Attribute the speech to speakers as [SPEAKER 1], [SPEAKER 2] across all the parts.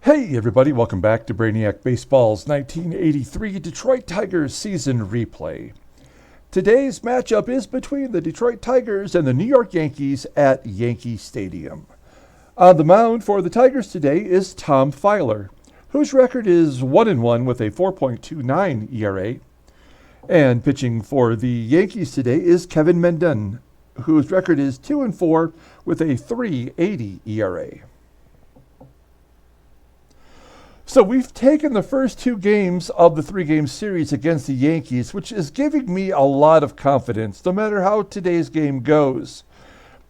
[SPEAKER 1] Hey everybody, welcome back to Brainiac Baseball's 1983 Detroit Tigers season replay. Today's matchup is between the Detroit Tigers and the New York Yankees at Yankee Stadium. On the mound for the Tigers today is Tom Filer, whose record is 1-1 with a 4.29 ERA. And pitching for the Yankees today is Kevin Mendon, whose record is 2-4 with a 3.80 ERA. So we've taken the first two games of the three-game series against the Yankees, which is giving me a lot of confidence, no matter how today's game goes.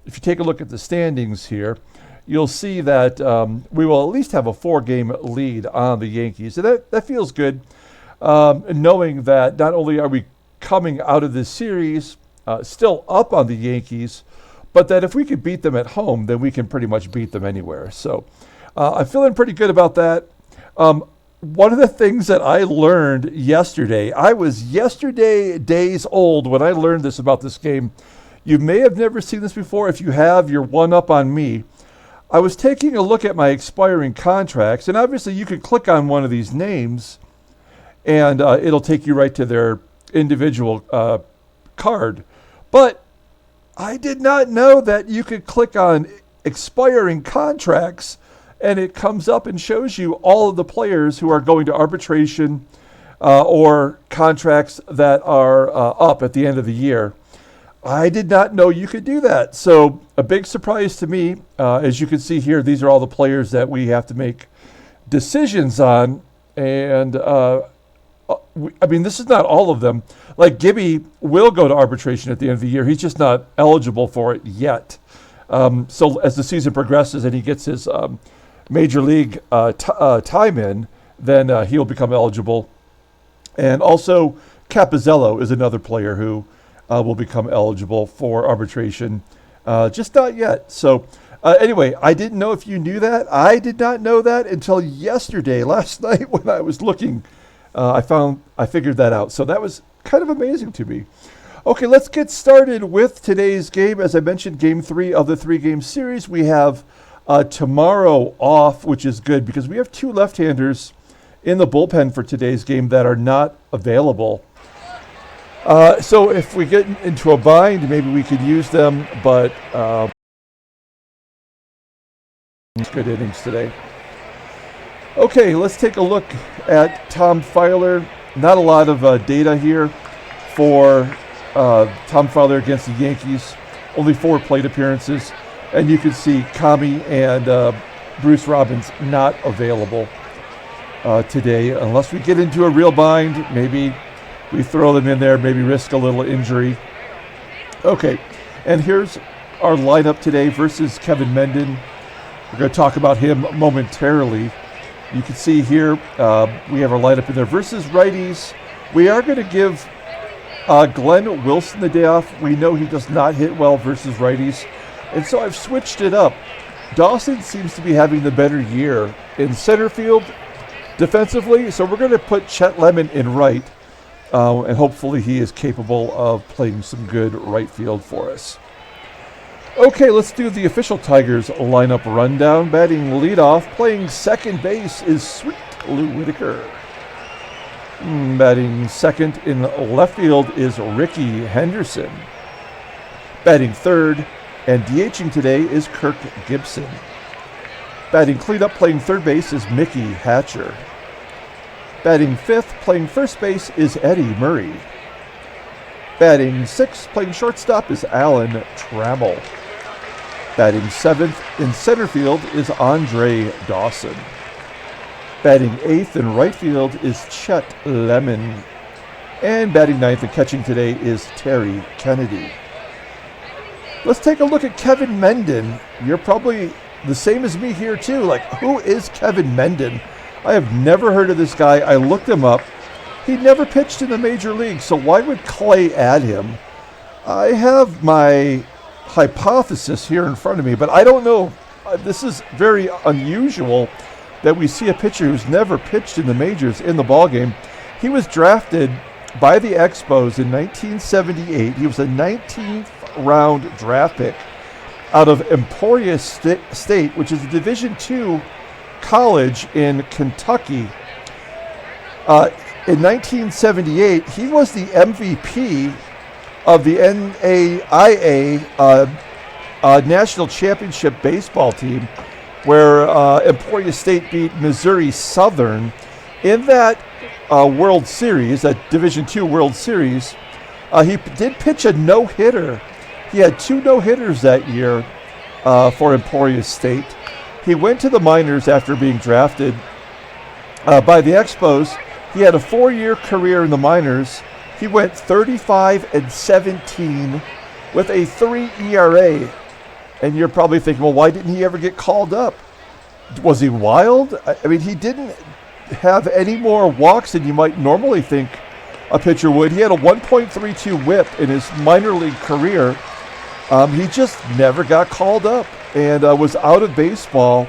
[SPEAKER 1] If you take a look at the standings here, you'll see that we will at least have a 4-game lead on the Yankees. So that feels good, knowing that not only are we coming out of this series still up on the Yankees, but that if we could beat them at home, then we can pretty much beat them anywhere. So I'm feeling pretty good about that. One of the things that I learned yesterday, I was yesterday days old when I learned this about this game. You may have never seen this before. If you have, you're one up on me. I was taking a look at my expiring contracts, and obviously you can click on one of these names, and it'll take you right to their individual card. But I did not know that you could click on expiring contracts and it comes up and shows you all of the players who are going to arbitration or contracts that are up at the end of the year. I did not know you could do that. So a big surprise to me. As you can see here, these are all the players that we have to make decisions on. And this is not all of them. Like Gibby will go to arbitration at the end of the year. He's just not eligible for it yet. So as the season progresses and he gets his major league time in, then he'll become eligible. And also Capizzello is another player who will become eligible for arbitration, just not yet. So anyway, I didn't know if you knew that. I did not know that until yesterday, last night when I was looking. I figured that out. So that was kind of amazing to me. Okay, let's get started with today's game. As I mentioned, game 3 of the 3-game series. We have tomorrow off, which is good because we have 2 left-handers in the bullpen for today's game that are not available. So if we get into a bind, maybe we could use them, but good innings today. Okay, let's take a look at Tom Filer. Not a lot of data here for Tom Filer against the Yankees. Only 4 plate appearances. And you can see Kami and Bruce Robbins not available today. Unless we get into a real bind, maybe we throw them in there, maybe risk a little injury. Okay, and here's our lineup today versus Kevin Menden. We're going to talk about him momentarily. You can see here we have our lineup in there versus righties. We are going to give Glenn Wilson the day off. We know he does not hit well versus righties. And so I've switched it up. Dawson seems to be having the better year in center field defensively, so we're going to put Chet Lemon in right, and hopefully he is capable of playing some good right field for us. Okay, let's do the official Tigers lineup rundown. Batting leadoff, playing second base is Sweet Lou Whitaker. Batting second in left field is Rickey Henderson. Batting third and DHing today is Kirk Gibson. Batting cleanup, playing third base is Mickey Hatcher. Batting fifth, playing first base is Eddie Murray. Batting sixth, playing shortstop is Alan Trammell. Batting seventh in center field is Andre Dawson. Batting eighth in right field is Chet Lemon. And batting ninth and catching today is Terry Kennedy. Let's take a look at Kevin Menden. You're probably the same as me here too. Like, who is Kevin Menden? I have never heard of this guy. I looked him up. He never pitched in the major league, so why would Clay add him? I have my hypothesis here in front of me, but I don't know. This is very unusual that we see a pitcher who's never pitched in the majors in the ballgame. He was drafted by the Expos in 1978. He was a 19th round draft pick out of Emporia State, which is a Division II college in Kentucky. In 1978, he was the MVP of the NAIA National Championship Baseball team, where Emporia State beat Missouri Southern in that World Series, that Division II World Series. He did pitch a no-hitter. He had 2 no-hitters that year for Emporia State. He went to the minors after being drafted by the Expos. He had a 4-year career in the minors. He went 35-17 with a 3 ERA. And you're probably thinking, well, why didn't he ever get called up? Was he wild? I mean, he didn't have any more walks than you might normally think a pitcher would. He had a 1.32 whip in his minor league career. He just never got called up and was out of baseball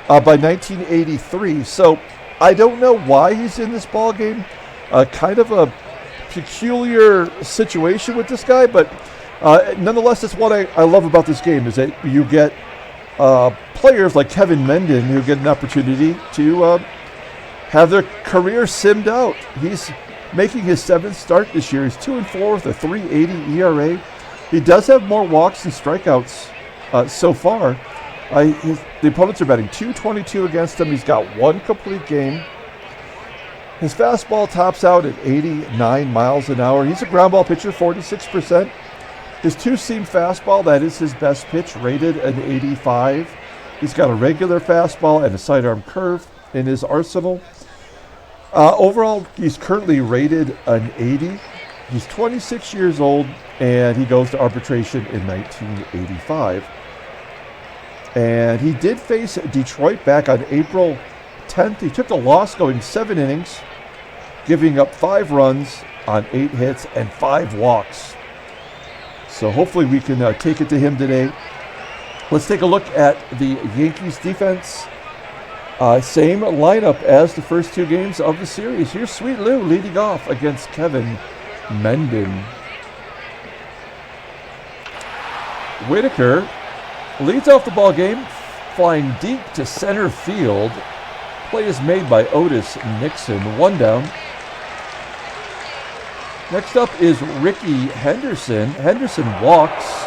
[SPEAKER 1] by 1983. So I don't know why he's in this ball game. Kind of a peculiar situation with this guy, but nonetheless, that's what I love about this game, is that you get players like Kevin Mendon who get an opportunity to have their career simmed out. He's making his 7th start this year. He's 2-4 with a 3.80 ERA. He does have more walks than strikeouts so far. The opponents are batting .222 against him. He's got 1 complete game. His fastball tops out at 89 miles an hour. He's a ground ball pitcher, 46%. His 2-seam fastball, that is his best pitch, rated an 85. He's got a regular fastball and a sidearm curve in his arsenal. Overall, he's currently rated an 80. He's 26 years old, and he goes to arbitration in 1985. And he did face Detroit back on April 10th. He took a loss going 7 innings, giving up 5 runs on 8 hits and 5 walks. So hopefully we can take it to him today. Let's take a look at the Yankees defense. Same lineup as the first 2 games of the series. Here's Sweet Lou leading off against Kevin Menden. Whitaker leads off the ball game, flying deep to center field. Play is made by Otis Nixon. 1 down. Next up is Rickey Henderson. Henderson walks,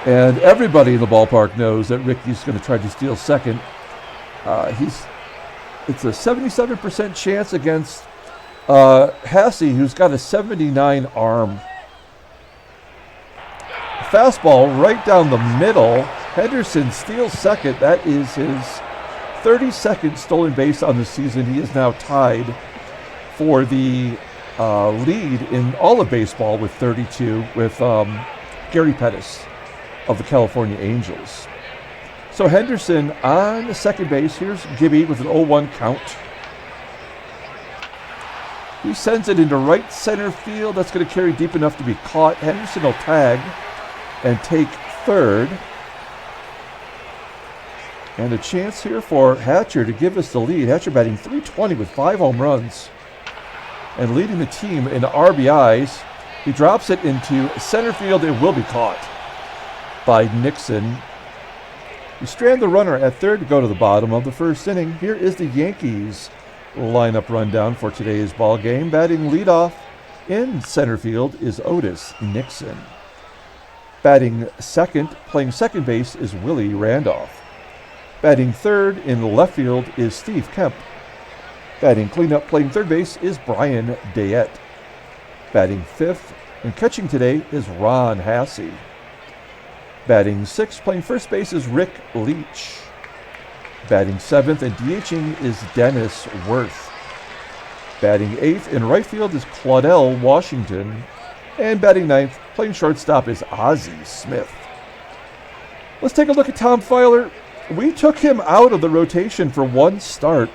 [SPEAKER 1] and everybody in the ballpark knows that Rickey's going to try to steal second. It's a 77% chance against Hassey, who's got a 79 arm. Fastball right down the middle. Henderson steals second. That is his 32nd stolen base on the season. He is now tied for the lead in all of baseball with 32 with Gary Pettis of the California Angels. So Henderson on the second base. Here's Gibby with an 0-1 count. He sends it into right center field. That's going to carry deep enough to be caught. Henderson will tag and take third. And a chance here for Hatcher to give us the lead. Hatcher batting .320 with 5 home runs and leading the team in RBIs. He drops it into center field. It will be caught by Nixon. We strand the runner at third to go to the bottom of the first inning. Here is the Yankees lineup rundown for today's ball game. Batting leadoff in center field is Otis Nixon. Batting second, playing second base, is Willie Randolph. Batting third in left field is Steve Kemp. Batting cleanup, playing third base, is Brian Dayett. Batting fifth and catching today is Ron Hassey. Batting sixth, playing first base, is Rick Leach. Batting seventh and DHing is Dennis Werth. Batting eighth in right field is Claudell Washington. And batting ninth, playing shortstop, is Ozzie Smith. Let's take a look at Tom Filer. We took him out of the rotation for 1 start.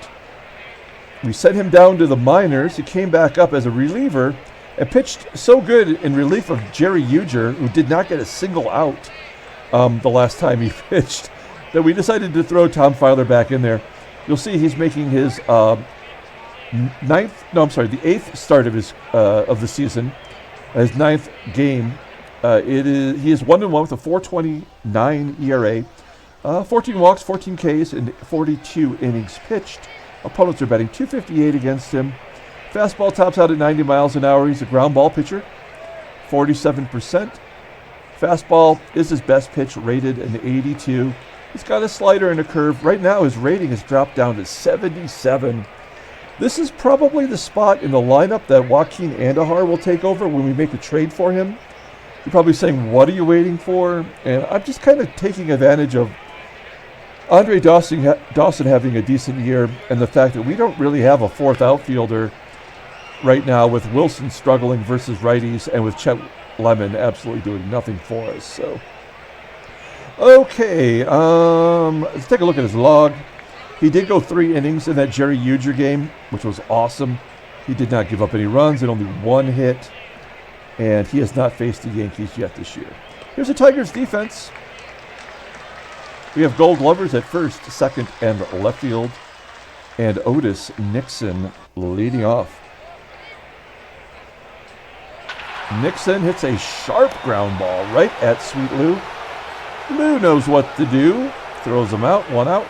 [SPEAKER 1] We sent him down to the minors. He came back up as a reliever and pitched so good in relief of Jerry Uger, who did not get a single out the last time he pitched, that we decided to throw Tom Filer back in there. You'll see he's making his the 8th start of his of the season, his 9th game. He is 1-1 with a 4.29 ERA. 14 walks, 14 Ks, and 42 innings pitched. Opponents are batting .258 against him. Fastball tops out at 90 miles an hour. He's a ground ball pitcher, 47%. Fastball is his best pitch, rated an 82. He's got a slider and a curve. Right now, his rating has dropped down to 77. This is probably the spot in the lineup that Joaquin Andahar will take over when we make a trade for him. You're probably saying, what are you waiting for? And I'm just kind of taking advantage of Andre Dawson having a decent year and the fact that we don't really have a fourth outfielder right now, with Wilson struggling versus righties and with Chet Lemon absolutely doing nothing for us. So, okay, let's take a look at his log. He did go 3 innings in that Jerry Uger game, which was awesome. He did not give up any runs and only 1 hit, and he has not faced the Yankees yet this year. Here's the Tigers defense. We have Gold Glovers at first, second, and left field, and Otis Nixon leading off. Nixon hits a sharp ground ball right at Sweet Lou. Lou knows what to do. Throws him out, 1 out.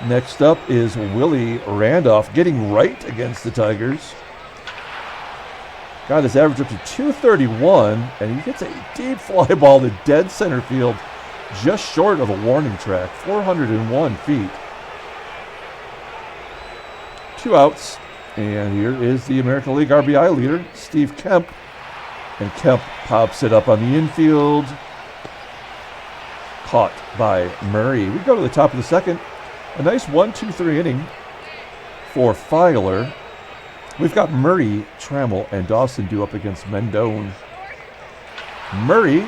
[SPEAKER 1] Next up is Willie Randolph getting right against the Tigers. Got his average up to .231, and he hits a deep fly ball to dead center field, just short of a warning track, 401 feet. 2 outs. And here is the American League RBI leader, Steve Kemp. And Kemp pops it up on the infield. Caught by Murray. We go to the top of the second. A nice 1-2-3 inning for Filer. We've got Murray, Trammell, and Dawson due up against Mendon. Murray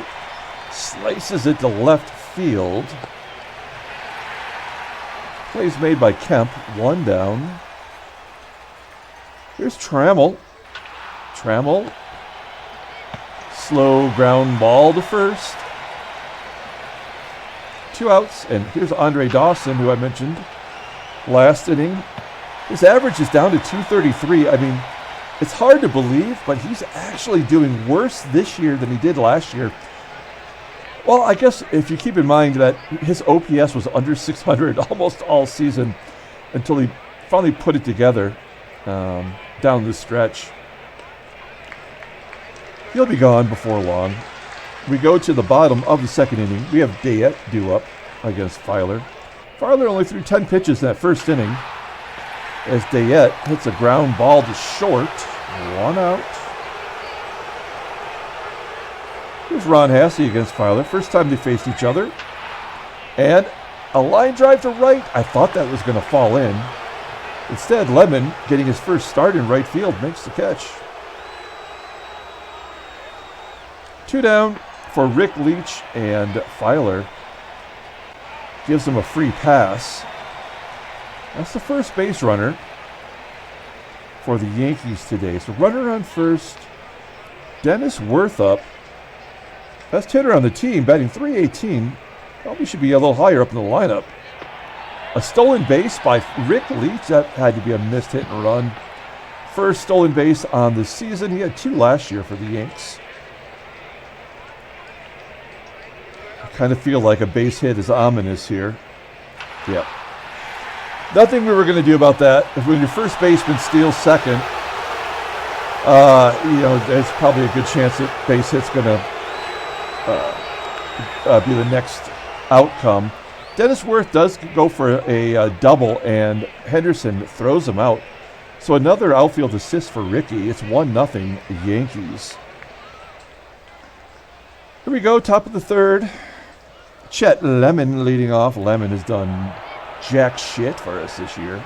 [SPEAKER 1] slices it to left field. Plays made by Kemp, 1 down. Here's Trammell. Trammell. Slow ground ball to first. 2 outs. And here's Andre Dawson, who I mentioned last inning. His average is down to .233. I mean, it's hard to believe, but he's actually doing worse this year than he did last year. Well, I guess if you keep in mind that his OPS was under 600 almost all season until he finally put it together. Down the stretch. He'll be gone before long. We go to the bottom of the second inning. We have Dayett due up against Filer. Filer only threw 10 pitches in that first inning as Dayett hits a ground ball to short. 1 out. Here's Ron Hassey against Filer. First time they faced each other. And a line drive to right. I thought that was going to fall in. Instead, Lemon, getting his first start in right field, makes the catch. 2 down for Rick Leach, and Filer gives him a free pass. That's the first base runner for the Yankees today. So runner on first, Dennis Werth up. Best hitter on the team, batting .318. Probably should be a little higher up in the lineup. A stolen base by Rick Leach. That had to be a missed hit and run. First stolen base on the season. He had 2 last year for the Yanks. I kind of feel like a base hit is ominous here. Yep. Nothing we were going to do about that. If when your first baseman steals second, there's probably a good chance that base hit's going to be the next outcome. Dennis Werth does go for a double, and Henderson throws him out. So another outfield assist for Rickey. It's 1-0 Yankees. Here we go, top of the third. Chet Lemon leading off. Lemon has done jack shit for us this year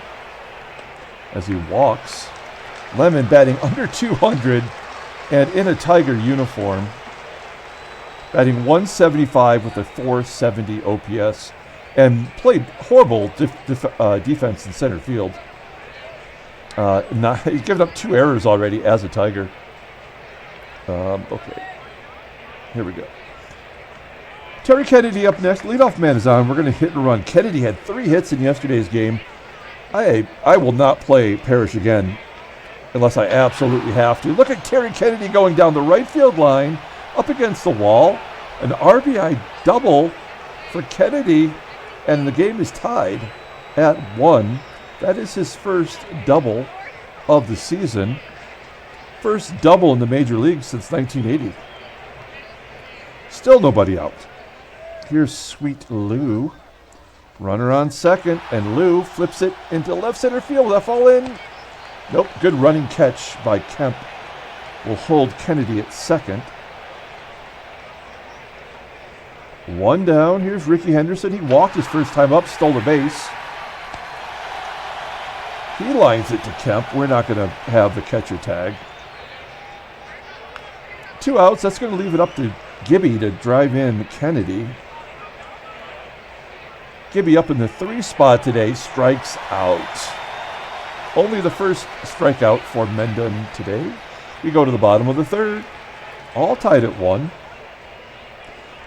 [SPEAKER 1] as he walks. Lemon batting under 200 and in a Tiger uniform. Batting .175 with a .470 OPS. And played horrible defense in center field. He's given up 2 errors already as a Tiger. Okay. Here we go. Terry Kennedy up next. Leadoff man is on. We're going to hit and run. Kennedy had 3 hits in yesterday's game. I will not play Parrish again unless I absolutely have to. Look at Terry Kennedy going down the right field line up against the wall. An RBI double for Kennedy, and the game is tied at 1. That is his first double of the season. First double in the major leagues since 1980. Still nobody out. Here's Sweet Lou. Runner on second, and Lou flips it into left center field. Will that fall in? Nope. Good running catch by Kemp. Will hold Kennedy at second. One down. Here's Rickey Henderson. He walked his first time up, stole the base. He lines it to Kemp. We're not going to have the catcher tag. 2 outs. That's going to leave it up to Gibby to drive in Kennedy. Gibby up in the 3 spot today, strikes out. Only the first strikeout for Mendon today. We go to the bottom of the 3rd. All tied at 1.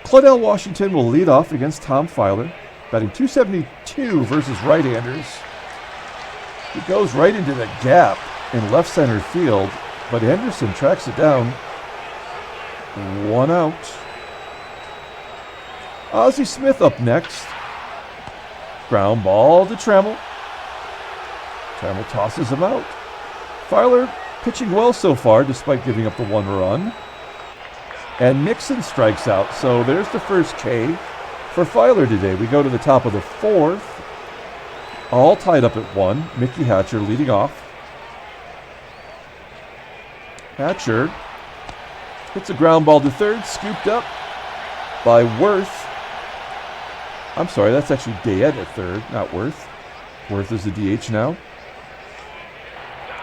[SPEAKER 1] Claudell Washington will lead off against Tom Filer, batting .272 versus right-handers. He goes right into the gap in left center field, but Henderson tracks it down. 1 out. Ozzie Smith up next. Ground ball to Trammell. Trammell tosses him out. Filer pitching well so far despite giving up the 1 run. And Nixon strikes out. So there's the first K for Filer today. We go to the top of the 4th. All tied up at 1. Mickey Hatcher leading off. Hatcher hits a ground ball to third, scooped up by Werth. I'm sorry, that's actually Dayett at third, not Werth. Werth is the DH now.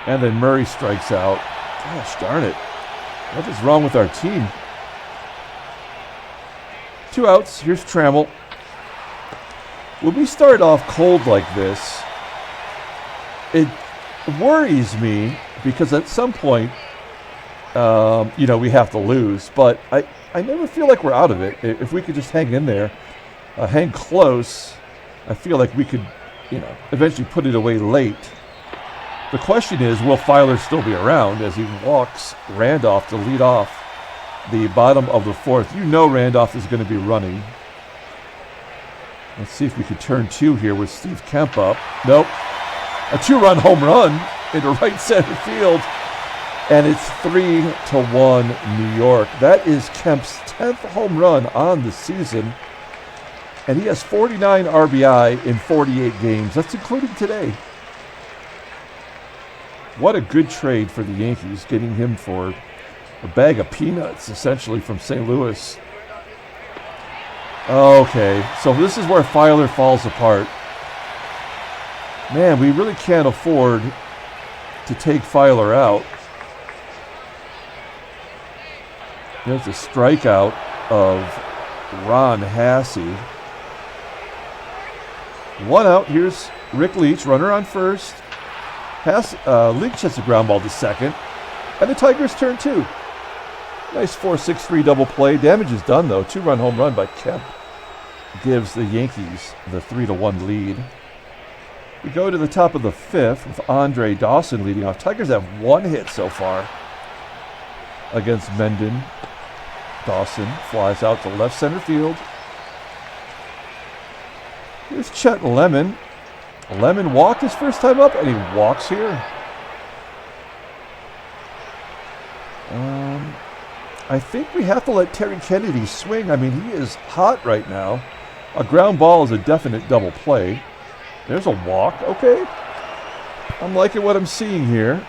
[SPEAKER 1] And then Murray strikes out. Gosh darn it. What is wrong with our team? 2 outs. Here's Trammell. When we start off cold like this, it worries me because at some point, we have to lose. But I never feel like we're out of it. If we could just hang in there, hang close, I feel like we could, eventually put it away late. The question is, will Filer still be around as he walks Randolph to lead off the bottom of the 4th? Randolph is going to be running. Let's see if we could turn 2 here with Steve Kemp up. Nope. A 2-run home run into right center field. And it's 3-1 New York. That is Kemp's 10th home run on the season. And he has 49 RBI in 48 games. That's including today. What a good trade for the Yankees, getting him for a bag of peanuts, essentially, from St. Louis. Okay, so this is where Filer falls apart. Man, we really can't afford to take Filer out. There's a strikeout of Ron Hassey. 1 out. Here's Rick Leach, runner on first. Leach hits a ground ball to second. And the Tigers turn 2. Nice 4-6-3 double play. Damage is done, though. 2-run home run by Kemp gives the Yankees the 3-1 lead. We go to the top of the 5th with Andre Dawson leading off. Tigers have 1 hit so far against Menden. Dawson flies out to left center field. Here's Chet Lemon. Lemon walked his first time up, and he walks here. I think we have to let Terry Kennedy swing. I mean, he is hot right now. A ground ball is a definite double play. There's a walk. Okay. I'm liking what I'm seeing here.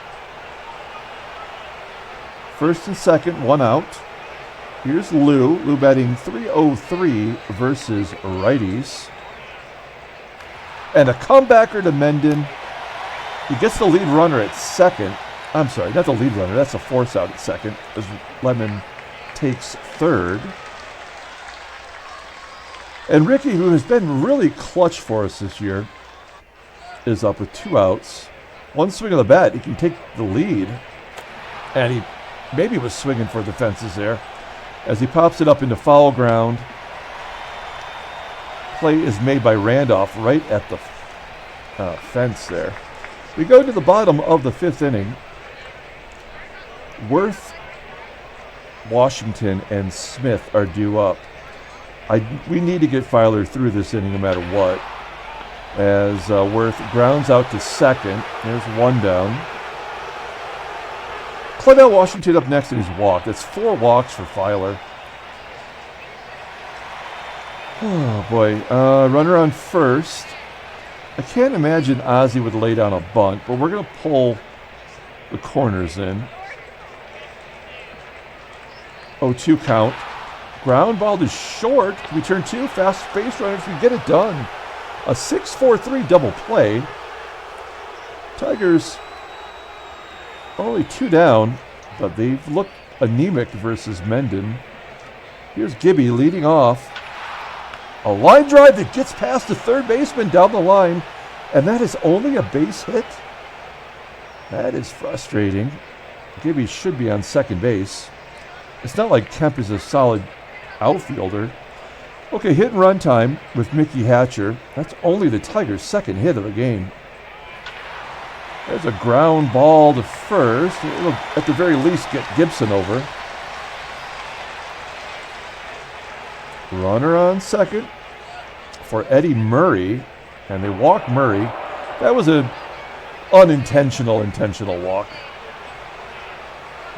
[SPEAKER 1] First and second, 1 out. Here's Lou. Lou batting .303 versus righties. And a comebacker to Menden. He gets the lead runner at second. I'm sorry, not the lead runner. That's a force out at second as Lemon takes third. And Rickey, who has been really clutch for us this year, is up with 2 outs. 1 swing of the bat, he can take the lead. And he maybe was swinging for the fences there as he pops it up into foul ground. Play is made by Randolph right at the fence there. We go to the bottom of the 5th inning. Werth, Washington, and Smith are due up. We need to get Filer through this inning no matter what. As Werth grounds out to second. There's one down. Claudell Washington up next, and he's walked. That's 4 walks for Filer. Oh, boy. Runner on first. I can't imagine Ozzie would lay down a bunt, but we're going to pull the corners in. 0-2 count. Ground ball to short. We turn 2 fast base runners. We get it done. A 6-4-3 double play. Tigers only 2 down, but they've looked anemic versus Menden. Here's Gibby leading off. A line drive that gets past the third baseman down the line, and that is only a base hit. That is frustrating. Gibby should be on second base. It's not like Kemp is a solid outfielder. Okay, hit and run time with Mickey Hatcher. That's only the Tigers' second hit of the game. There's a ground ball to first. It'll, at the very least, get Gibson over. Runner on second for Eddie Murray, and they walk Murray. That was an intentional walk.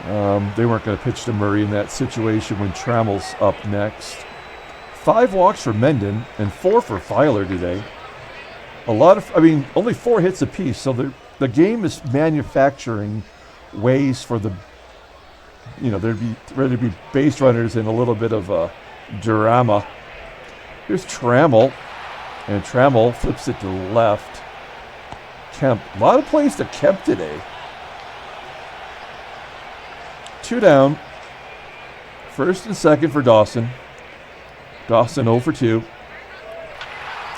[SPEAKER 1] They weren't going to pitch to Murray in that situation when Trammell's up next. 5 walks for Menden and 4 for Filer today. Only 4 hits apiece, so the game is manufacturing ways for there'd be base runners and a little bit of drama. Here's Trammell, and Trammell flips it to left. Kemp, a lot of plays to Kemp today. 2 down. First and second for Dawson. Dawson 0 for 2.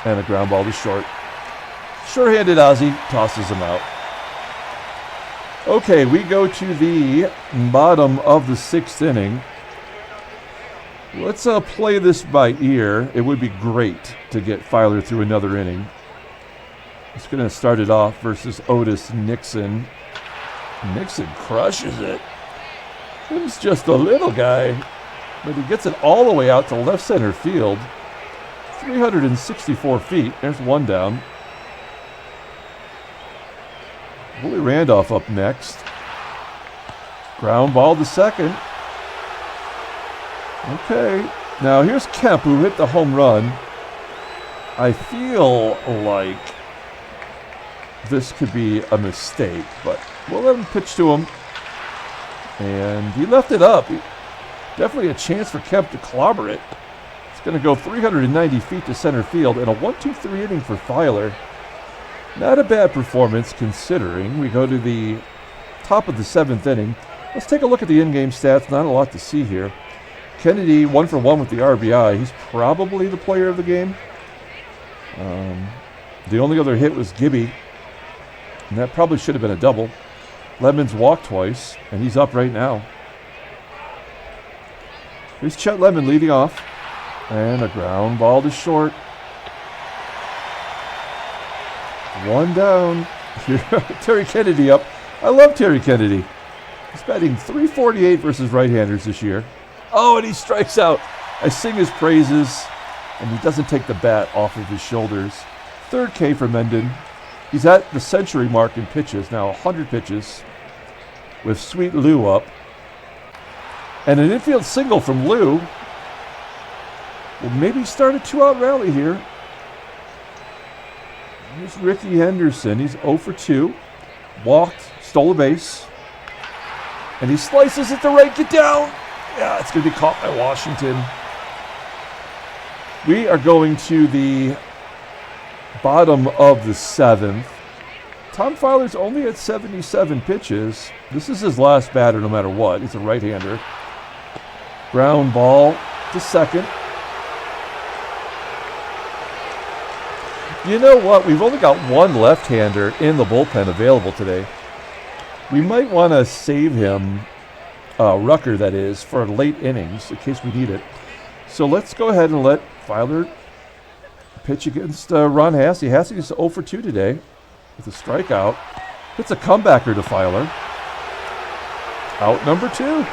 [SPEAKER 1] And a ground ball to short. Sure-handed Ozzie tosses him out. Okay, we go to the bottom of the 6th inning. Let's play this by ear. It would be great to get Filer through another inning. It's going to start it off versus Otis Nixon. Nixon crushes it. He's just a little guy, but he gets it all the way out to left center field. 364 feet. There's one down. Willie Randolph up next. Ground ball to second. Okay. Now here's Kemp, who hit the home run. I feel like this could be a mistake, but we'll let him pitch to him. And he left it up. Definitely a chance for Kemp to clobber it. It's going to go 390 feet to center field, and a 1-2-3 inning for Filer. Not a bad performance considering. We go to the top of the 7th inning. Let's take a look at the in-game stats. Not a lot to see here. Kennedy 1 for 1 with the RBI. He's probably the player of the game. The only other hit was Gibby, and that probably should have been a double. Lemmon's walked twice, and he's up right now. Here's Chet Lemon leading off, and a ground ball to short. 1 down. Terry Kennedy up. I love Terry Kennedy. He's batting .348 versus right-handers this year. Oh, and he strikes out. I sing his praises, and he doesn't take the bat off of his shoulders. 3rd K for Menden. He's at the century mark in pitches now, 100 pitches, with Sweet Lou up. And an infield single from Lou. Will maybe start a 2-out rally here. Here's Rickey Henderson. He's 0 for 2. Walked, stole a base. And he slices it to right, get down. Yeah, it's going to be caught by Washington. We are going to the bottom of the 7th. Tom Filer's only at 77 pitches. This is his last batter no matter what. He's a right-hander. Ground ball to second. You know what? We've only got one left-hander in the bullpen available today. We might want to save him, Rucker that is, for late innings in case we need it. So let's go ahead and let Filer pitch against Ron Hassey. Hassey is 0 for 2 today with a strikeout. Hits a comebacker to Filer. Out number 2.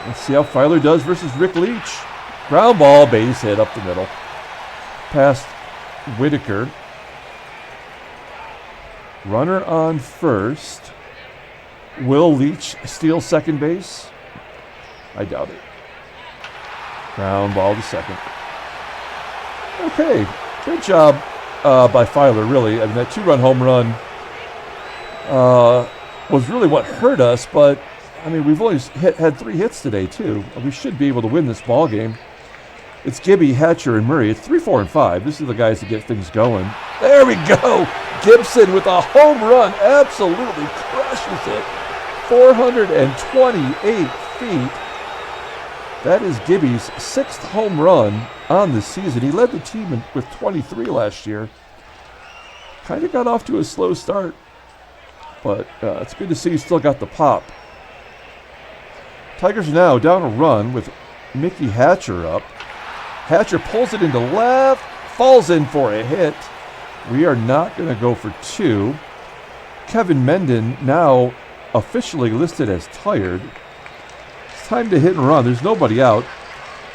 [SPEAKER 1] Let's see how Filer does versus Rick Leach. Ground ball, base hit up the middle. Past Whitaker. Runner on first. Will Leach steal second base? I doubt it. Ground ball to second. Okay, good job by Filer, really. I mean, that 2-run home run was really what hurt us, but, I mean, we've only had 3 hits today, too. We should be able to win this ball game. It's Gibby, Hatcher, and Murray. It's 3, 4, and 5. This is the guys that get things going. There we go! Gibson with a home run. Absolutely crushes it. 428 feet. That is Gibby's 6th home run on the season. He led the team with 23 last year. Kind of got off to a slow start, but it's good to see he still got the pop. Tigers are now down a run with Mickey Hatcher up. Hatcher pulls it into left, falls in for a hit. We are not going to go for 2. Kevin Mendon now officially listed as tired. It's time to hit and run. There's nobody out.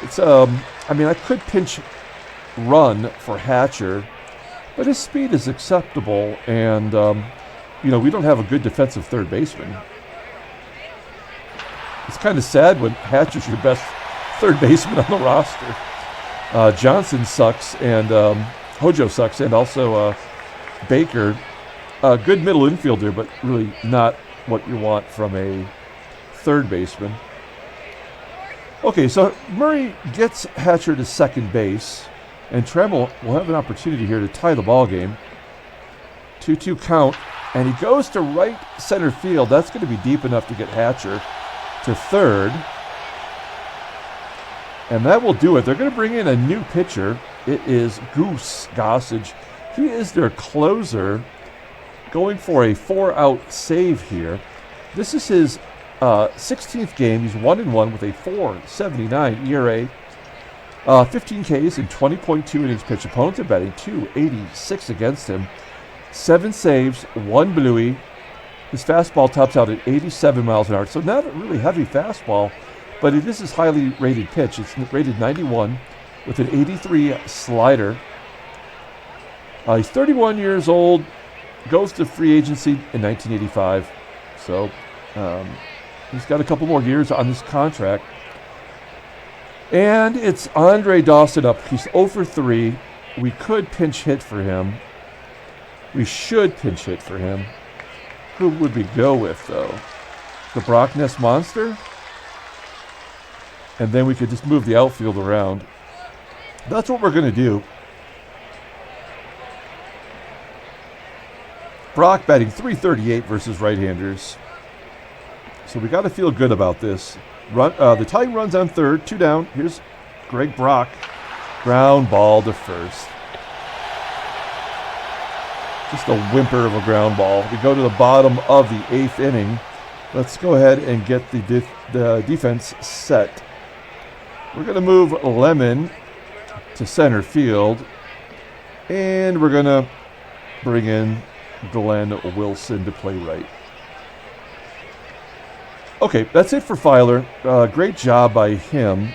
[SPEAKER 1] It's I mean, I could pinch run for Hatcher, but his speed is acceptable, and you know, we don't have a good defensive third baseman. It's kind of sad when Hatcher's your best third baseman on the roster. Johnson sucks, and Hojo sucks, and also Baker. Good middle infielder, but really not what you want from a third baseman. Okay, so Murray gets Hatcher to second base, and Trammell will have an opportunity here to tie the ball game. 2-2 count, and he goes to right center field. That's going to be deep enough to get Hatcher to third. And that will do it. They're going to bring in a new pitcher. It is Goose Gossage. He is their closer, going for a 4-out save here. This is his 16th game. He's 1-1 with a 4.79 ERA. 15 Ks in 20.2 innings pitched. Opponents are batting .286 against him. 7 saves, 1 Bluey. His fastball tops out at 87 miles an hour. So not a really heavy fastball, but it is his highly rated pitch. It's rated 91 with an 83 slider. He's 31 years old, goes to free agency in 1985. So he's got a couple more years on this contract. And it's Andre Dawson up. He's 0 for 3. We could pinch hit for him. We should pinch hit for him. Who would we go with, though? The Brock Ness Monster? And then we could just move the outfield around. That's what we're going to do. Brock batting .338 versus right-handers. So we got to feel good about this. The tie runs on third, 2 down. Here's Greg Brock. Ground ball to first. Just a whimper of a ground ball. We go to the bottom of the 8th inning. Let's go ahead and get the defense set. We're going to move Lemon to center field. And we're going to bring in Glenn Wilson to play right. Okay, that's it for Filer. Great job by him.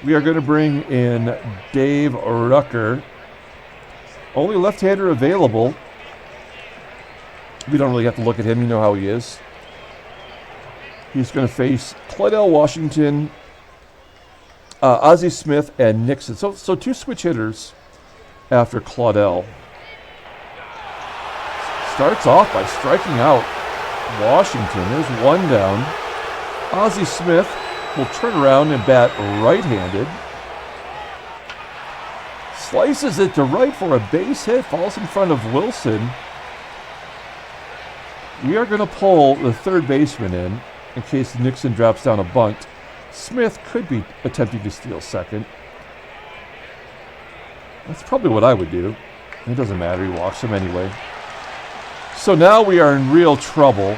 [SPEAKER 1] We are going to bring in Dave Rucker. Only left-hander available. We don't really have to look at him. You know how he is. He's going to face Claudell Washington, Ozzie Smith, and Nixon. So 2 switch hitters after Claudell. Starts off by striking out Washington. There's 1 down. Ozzie Smith will turn around and bat right-handed. Slices it to right for a base hit. Falls in front of Wilson. We are going to pull the third baseman in case Nixon drops down a bunt. Smith could be attempting to steal second. That's probably what I would do. It doesn't matter. He walks him anyway. So now we are in real trouble.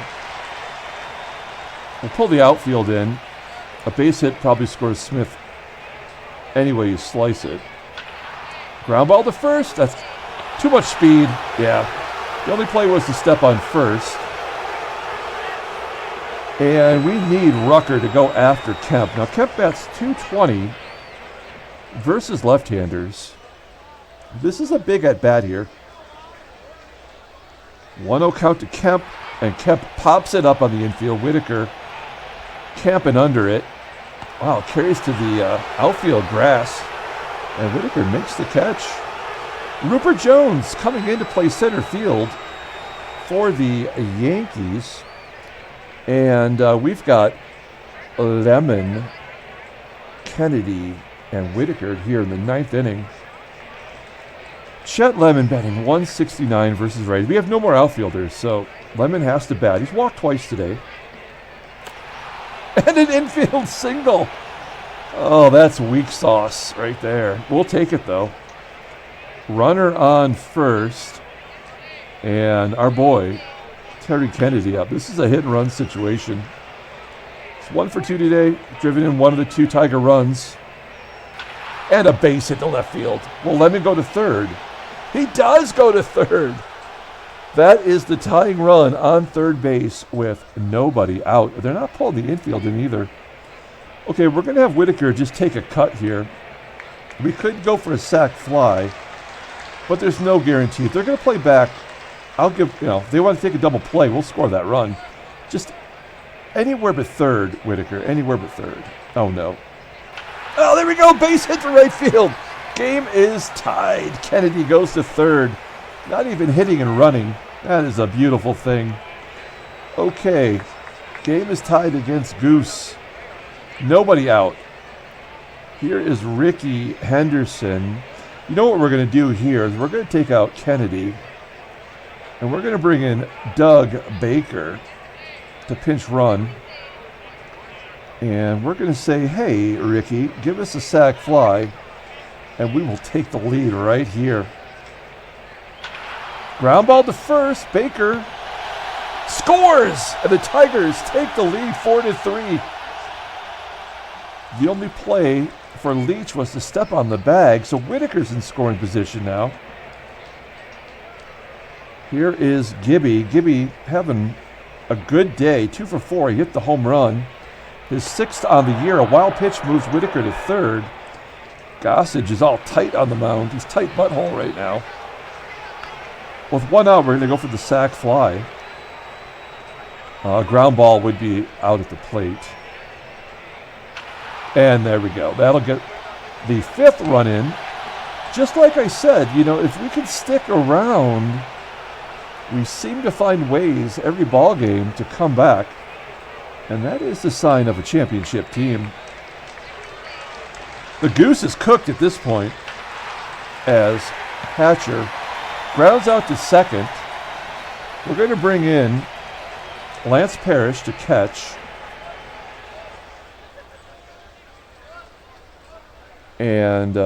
[SPEAKER 1] We'll pull the outfield in. A base hit probably scores Smith any way you slice it. Ground ball to first. That's too much speed. Yeah. The only play was to step on first. And we need Rucker to go after Kemp. Now, Kemp bats .220 versus left-handers. This is a big at-bat here. 1-0 count to Kemp, and Kemp pops it up on the infield. Whitaker camping under it. Wow, carries to the outfield grass, and Whitaker makes the catch. Rupert Jones coming in to play center field for the Yankees. And we've got Lemon, Kennedy, and Whitaker here in the ninth inning. Chet Lemon batting .169 versus righty. We have no more outfielders, so Lemon has to bat. He's walked twice today. And an infield single. Oh, that's weak sauce right there. We'll take it, though. Runner on first. And our boy, Terry Kennedy up. This is a hit-and-run situation. It's 1 for 2 today, driven in one of the 2 Tiger runs. And a base hit to left field. Will Lemon go to third? He does go to third. That is the tying run on third base with nobody out. They're not pulling the infield in either. Okay, we're going to have Whitaker just take a cut here. We could go for a sac fly, but there's no guarantee. If they're going to play back, I'll give, if they want to take a double play, we'll score that run. Just anywhere but third, Whitaker, anywhere but third. Oh, no. Oh, there we go, base hit to right field. Game is tied. Kennedy goes to third. Not even hitting and running. That is a beautiful thing. Okay, game is tied against Goose. Nobody out. Here is Rickey, Henderson. You know what we're going to do here is we're going to take out Kennedy. And we're going to bring in Doug Baker to pinch run. And we're going to say, hey, Rickey, give us a sac fly. And we will take the lead right here. Ground ball to first. Baker scores. And the Tigers take the lead 4-3. The only play for Leach was to step on the bag. So Whitaker's in scoring position now. Here is Gibby. Gibby having a good day. 2 for 4. He hit the home run. His 6th on the year. A wild pitch moves Whitaker to third. Gossage is all tight on the mound. He's tight butthole right now. With 1 out, we're going to go for the sac fly. Ground ball would be out at the plate. And there we go. That'll get the 5th run in. Just like I said, if we can stick around, we seem to find ways every ball game to come back. And that is the sign of a championship team. The Goose is cooked at this point as Hatcher grounds out to second. We're going to bring in Lance Parrish to catch. And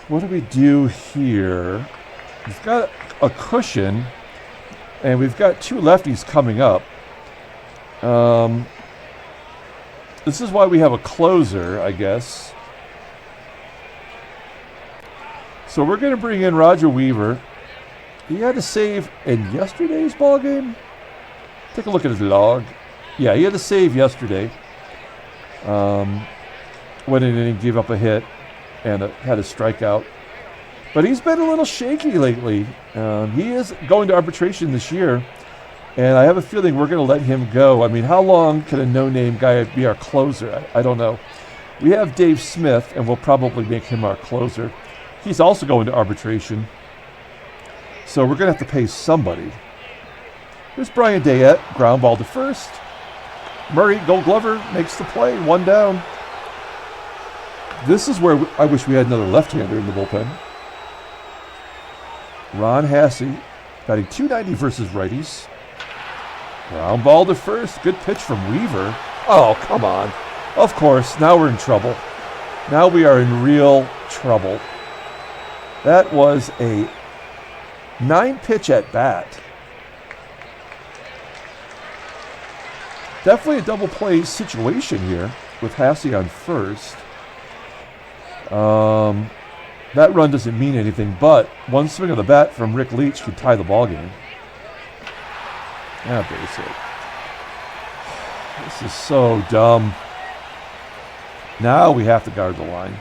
[SPEAKER 1] what do we do here? We've got a cushion, and we've got 2 lefties coming up. This is why we have a closer, I guess. So we're going to bring in Roger Weaver. He had a save in yesterday's ball game. Take a look at his log. Yeah, he had a save yesterday. Went in and gave up a hit and had a strikeout. But he's been a little shaky lately. He is going to arbitration this year. And I have a feeling we're going to let him go. I mean, how long can a no-name guy be our closer? I don't know. We have Dave Smith, and we'll probably make him our closer. He's also going to arbitration. So we're going to have to pay somebody. Here's Brian Dayett, ground ball to first. Murray, Gold Glover, makes the play, 1 down. This is where I wish we had another left-hander in the bullpen. Ron Hassey, batting .290 versus righties. Ground ball to first. Good pitch from Weaver. Oh, come on. Of course, now we're in trouble. Now we are in real trouble. That was a 9-pitch at bat. Definitely a double play situation here with Hassey on first. That run doesn't mean anything, but one swing of the bat from Rick Leach could tie the ball game. Base hit. This is so dumb. Now we have to guard the line.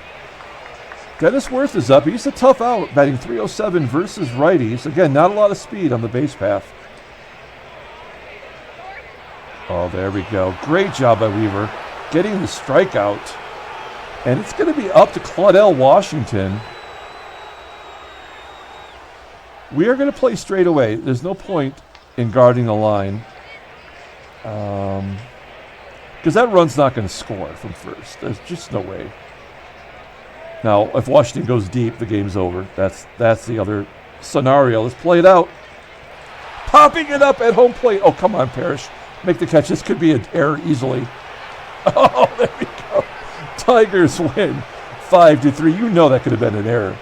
[SPEAKER 1] Dennis Werth is up. He's a tough out, batting .307 versus righties. Again, not a lot of speed on the base path. Oh, there we go. Great job by Weaver getting the strikeout. And it's going to be up to Claudell Washington. We are going to play straight away. There's no point in guarding the line. Because that run's not going to score from first. There's just no way. Now, if Washington goes deep, the game's over. That's the other scenario. Let's play it out. Popping it up at home plate. Oh, come on, Parrish. Make the catch. This could be an error easily. Oh, there we go. Tigers win 5-3. You know that could have been an error.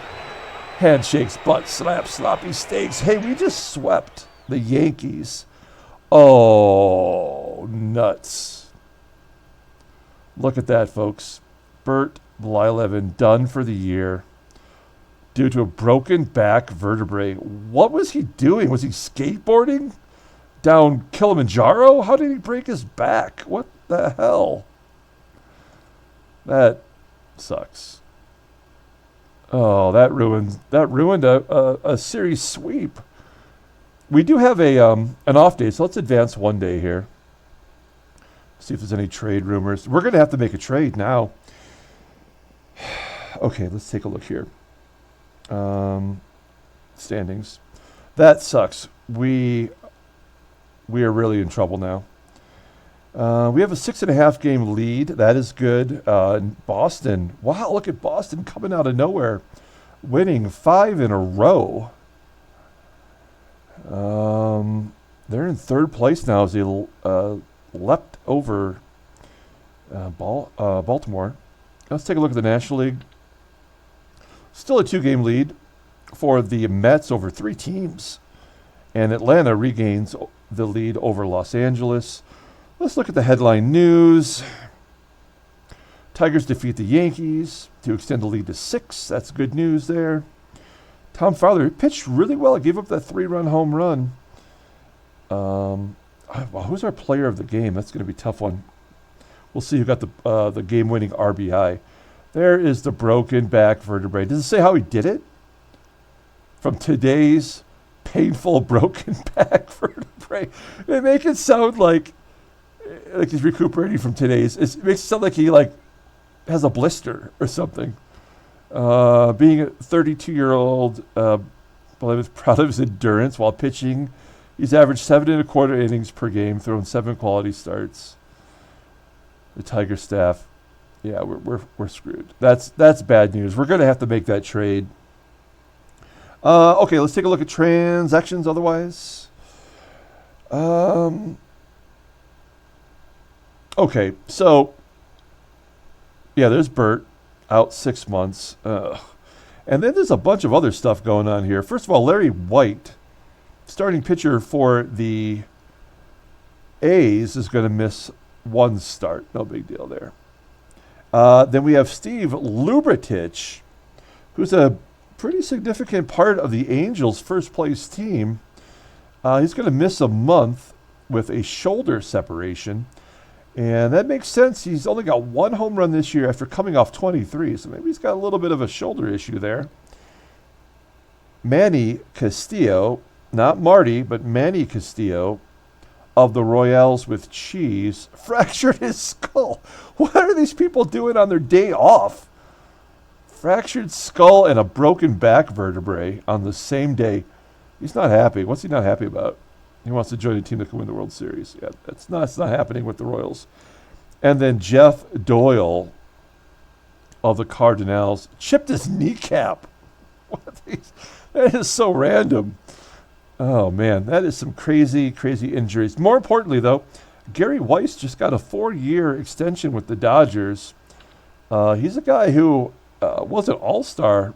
[SPEAKER 1] Handshakes, butt slaps, sloppy steaks. Hey, we just swept the Yankees. Oh, nuts. Look at that, folks. Bert Blyleven done for the year due to a broken back vertebrae. What was he doing? Was he skateboarding down Kilimanjaro? How did he break his back? What the hell? That sucks. Oh, that ruined a series sweep. We do have an off day, so let's advance one day here. See if there's any trade rumors. We're going to have to make a trade now. Okay, let's take a look here. Standings. That sucks. We are really in trouble now. We have a 6.5 game lead. That is good. Boston. Wow, look at Boston coming out of nowhere. Winning 5 in a row. They're in third place now as they leapt over Baltimore. Let's take a look at the National League. Still a 2-game lead for the Mets over 3 teams. And Atlanta regains the lead over Los Angeles. Let's look at the headline news. Tigers defeat the Yankees to extend the lead to 6. That's good news there. Tom Fowler pitched really well. He gave up that 3-run home run. Well, who's our player of the game? That's going to be a tough one. We'll see who got the game-winning RBI. There is the broken back vertebrae. Does it say how he did it? From today's painful broken back vertebrae. They make it sound like he's recuperating from today's. It makes it sound like he has a blister or something. Being a 32-year-old, is proud of his endurance while pitching. He's averaged 7.25 innings per game, throwing 7 quality starts. The Tiger staff, yeah, we're screwed. That's bad news. We're going to have to make that trade. Okay, let's take a look at transactions otherwise. Okay, so, yeah, there's Bert, out 6 months. And then there's a bunch of other stuff going on here. First of all, Larry White, starting pitcher for the A's, is going to miss 1 start. No big deal there. Then we have Steve Lubritich, who's a pretty significant part of the Angels' first-place team. He's going to miss a month with a shoulder separation. And that makes sense. He's only got 1 home run this year after coming off 23. So maybe he's got a little bit of a shoulder issue there. Manny Castillo, not Marty, but Manny Castillo of the Royals with cheese, fractured his skull. What are these people doing on their day off? Fractured skull and a broken back vertebrae on the same day. He's not happy. What's he not happy about? He wants to join a team that can win the World Series. Yeah, it's not happening with the Royals. And then Jeff Doyle of the Cardinals chipped his kneecap. That is so random. Oh, man, that is some crazy, crazy injuries. More importantly, though, Gary Weiss just got a 4-year extension with the Dodgers. He's a guy who was an all-star.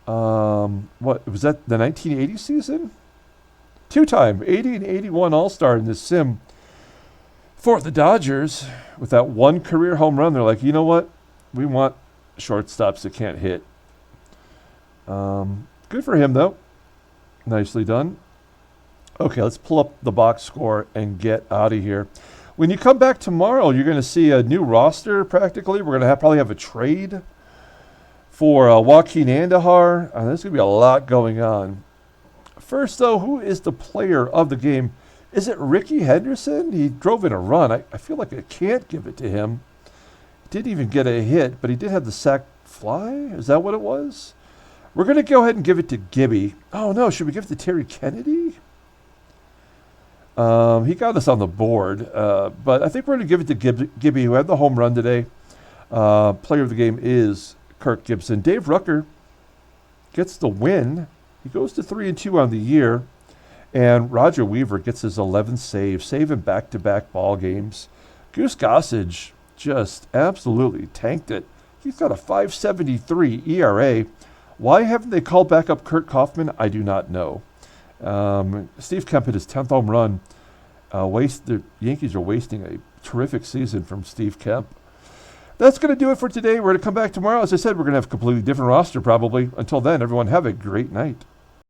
[SPEAKER 1] What was that, the 1980 season? 2-time, 80 and 81 all-star in this sim for the Dodgers. With that 1 career home run, they're like, you know what? We want shortstops that can't hit. Good for him, though. Nicely done. Okay, let's pull up the box score and get out of here. When you come back tomorrow, you're going to see a new roster practically. We're going to probably have a trade for Joaquin Andahar. There's going to be a lot going on. First, though, who is the player of the game? Is it Rickey Henderson? He drove in a run. I feel like I can't give it to him. He didn't even get a hit, but he did have the sac fly. Is that what it was? We're going to go ahead and give it to Gibby. Oh, no. Should we give it to Terry Kennedy? He got us on the board. But I think we're going to give it to Gibby, who had the home run today. Player of the game is Kirk Gibson. Dave Rucker gets the win. He goes to 3-2 on the year. And Roger Weaver gets his 11th save, saving back-to-back ball games. Goose Gossage just absolutely tanked it. He's got a 5.73 ERA. Why haven't they called back up Kurt Kaufman? I do not know. Steve Kemp hit his 10th home run. The Yankees are wasting a terrific season from Steve Kemp. That's going to do it for today. We're going to come back tomorrow. As I said, we're going to have a completely different roster probably. Until then, everyone have a great night.